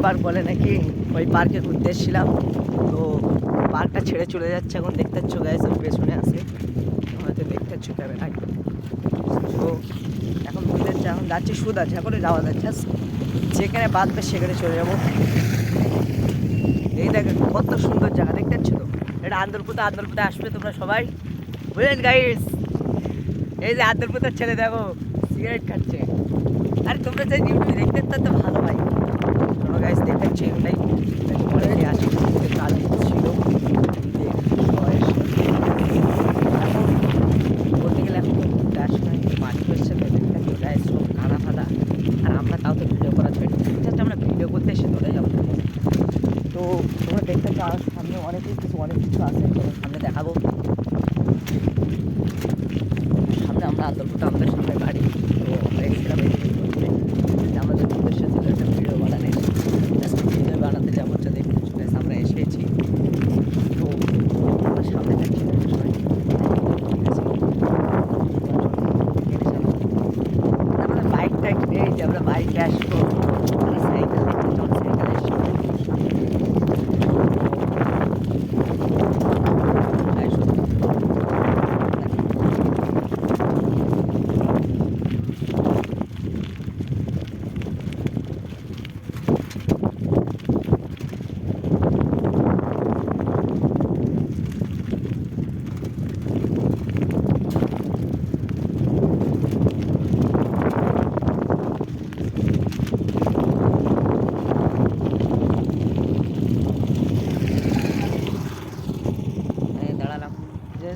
Park বলে নাকি, ওই পার্কে ঘুরতে এসেছিলাম। তো পার্কটা ছেড়ে চলে যাচ্ছে এখন, দেখতে পাচ্ছ গাইস ওই পেছনে আছে, হয়তো দেখতে পাচ্ছ ক্যামেরায়। তো এখন বুঝতে পারছি এখন যাচ্ছি সুদাঝা করে যাওয়া যাচ্ছে, যেখানে বাঁধবে সেখানে চলে যাবো। এই দেখো কত সুন্দর জায়গা, দেখতে পাচ্ছ তো, এটা আন্দরপুতে আসবে তোমরা সবাই, বুঝলেন গাইস। এই যে আন্দরপুতের ছেলে দেখো সিগারেট খাচ্ছে, আরে তোমরা যে ইউটিউবে দেখতে তো ভালো ভাই। তোমরা গাইস দেখতে পাচ্ছি এগুলাই পরে আসি কাজ ছিল বয়স এখন বলতে গেলে এখন তো ঘুরতে আসে না, মাটি হচ্ছে গাইস সব কাদা ফাদা, আর আমরা তাও তো ভিডিও করা ছাড়ি, জাস্ট আমরা ভিডিও করতে এসে ধরে যাবো। তো তোমরা দেখতে চাও সামনে অনেক কিছু আছে, তোমার সামনে দেখাবো। সামনে আমরা আন্দরপুর আমাদের সামনে বাড়ি, তো আমরা এসেছিলাম এই ঘুরতে, আমাদের উদ্দেশ্য ছিল একটা ভিডিও বানানোর, জাস্ট ভিডিও বানাতে যাবো, যা দেখতে চলে আমরা এসেছি। তো আমরা সামনে যাচ্ছি আমাদের বাইকটা এই যে আমরা বাইকে আসবো, সাইকেল সাইকেল আসবো।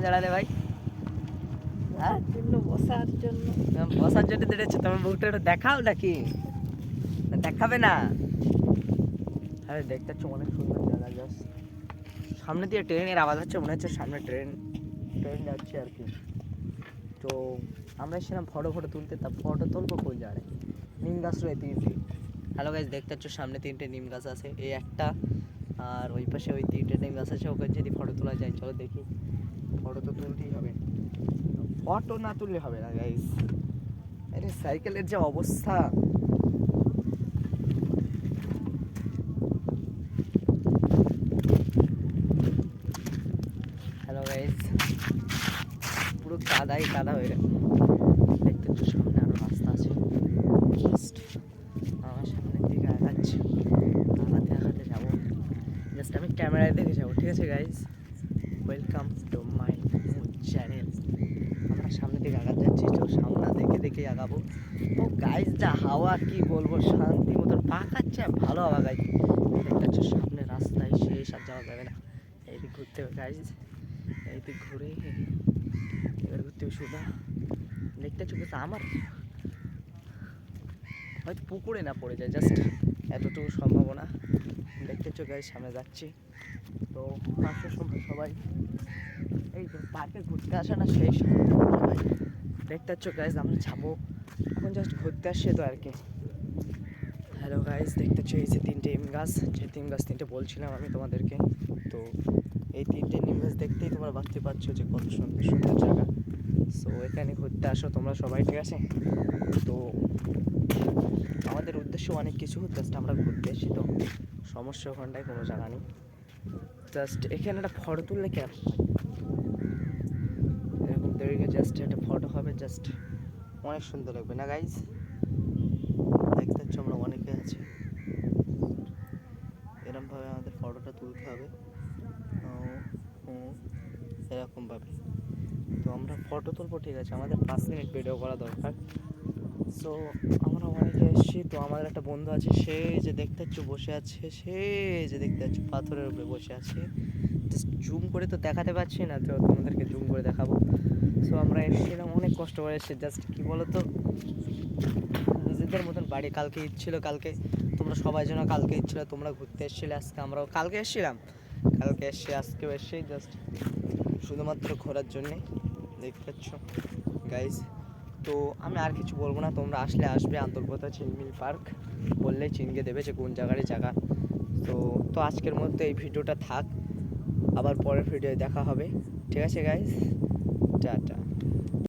দাঁড়ালে ভাই বসার জন্য দেখেছো, তোমার মুখটা একটু দেখাও নাকি, দেখাবে না? আরে দেখতে পাচ্ছ অনেক সুন্দর জায়গা, জাস্ট সামনে দিয়ে ট্রেনের আওয়াজ হচ্ছে, মনে হচ্ছে সামনে ট্রেন যাচ্ছে আর কি। তো আমরা এসেছিলাম ফটো তুলতে, তা ফটো তুলবো কোন জায়গায়, নিম গাছ রয়েছে। হ্যালো গাইজ, দেখতে পাচ্ছ সামনে 3টে নিম গাছ আছে, এই একটা আর ওই পাশে ওই 3টে নিম গাছ আছে, ওখানে যদি ফটো তোলা যায় চলো দেখি। ফটো তো তুলতেই হবে, ফটো না তুললে হবে না গাইজ। আরে সাইকেলের যে অবস্থা, হ্যালো গাইজ, পুরো কাদা হয়ে গেল। দেখতে পাচ্ছ সামনে আরো রাস্তা আছে, জাস্ট আমার সামনের দিকে আগাচ্ছি, আগাতে যাবো, জাস্ট আমি ক্যামেরায় দেখে যাবো, ঠিক আছে guys. Welcome to my channel. আমরা সামনের দিকে আগাতে যাচ্ছি, তো সামনে দেখে আগাবো। ও গাইজ যা হাওয়া কি বলবো, শান্তি মতন পাকাচ্ছে, ভালো হাওয়া গাইজ। দেখতে পাচ্ছ সামনে রাস্তায় শেষ, আর যাওয়া যাবে না, এইদিক ঘুরতে হবে গাইজ, এইদিক ঘুরে এবার ঘুরতে হবে সোজা। দেখতে পাচ্ছ আমার হয়তো পুকুরে না পড়ে যায়, জাস্ট এতটুকু সম্ভাবনা। দেখতে পাচ্ছ গাইজ সামনে যাচ্ছি, তো আসার সময় সবাই এই যে পার্কে ঘুরতে আসে না, সেই সবাই দেখতে পাচ্ছ গাইজ আমরা যাবো এখন, জাস্ট ঘুরতে আসছে তো আর কি। হ্যালো গাইজ, দেখতে পাচ্ছ এই যে 3টে নিম গাছ, যে নিম গাছ 3টে বলছিলাম আমি তোমাদেরকে। তো এই 3টে নিম গাছ দেখতেই তোমরা ভাবতে পারছো যে কত সুন্দর সুন্দর জায়গা। সো এখানে ঘুরতে আসো তোমরা সবাই, ঠিক আছে। তো আমাদের উদ্দেশ্য অনেক কিছু, জাস্ট আমরা ঘুরতে এসেছি, তো সমস্যা ওখানটায় কোনো জায়গা নেই, জাস্ট এখানে একটা ফটো তুললে কেন এরকম তৈরি, জাস্ট একটা ফটো হবে, জাস্ট অনেক সুন্দর লাগবে না গাইজ। দেখতে পাচ্ছ আমরা অনেকে আছি, এরকমভাবে আমাদের ফটোটা তুলতে হবে, এরকমভাবে। তো আমরা ফটো তুলবো, ঠিক আছে, আমাদের 5 মিনিট ভিডিও করা দরকার। সো আমরা অনেকে এসেছি, তো আমাদের একটা বন্ধু আছে, সে যে দেখতে পাচ্ছ বসে আছে, সে যে দেখতে পাচ্ছ পাথরের উপরে বসে আছে, জাস্ট জুম করে তো দেখাতে পারছি না, তো তোমাদেরকে জুম করে দেখাবো। সো আমরা এসেছিলাম অনেক কষ্ট করে এসে, জাস্ট কী বলো তো, নিজেদের মতন বাড়ি। কালকে ঈদ ছিল, কালকে তোমরা সবাই যেন কালকে ঈদ ছিল, তোমরা ঘুরতে এসেছিলে, আজকে আমরাও কালকে এসেছিলাম, কালকে এসে আজকেও এসে জাস্ট শুধুমাত্র ঘোরার জন্যে। দেখতে পাচ্ছ গাইজ, তো আমি আর কিছু বলবো না, তোমরা আসলে আসবে আন্তর্গত ঝিলমিল পার্ক, বললেই চিনকে দেবে যে কোন জায়গারই জায়গা। তো আজকের মধ্যে এই ভিডিওটা থাক, আবার পরের ভিডিও দেখা হবে, ঠিক আছে গাইজ, টাটা।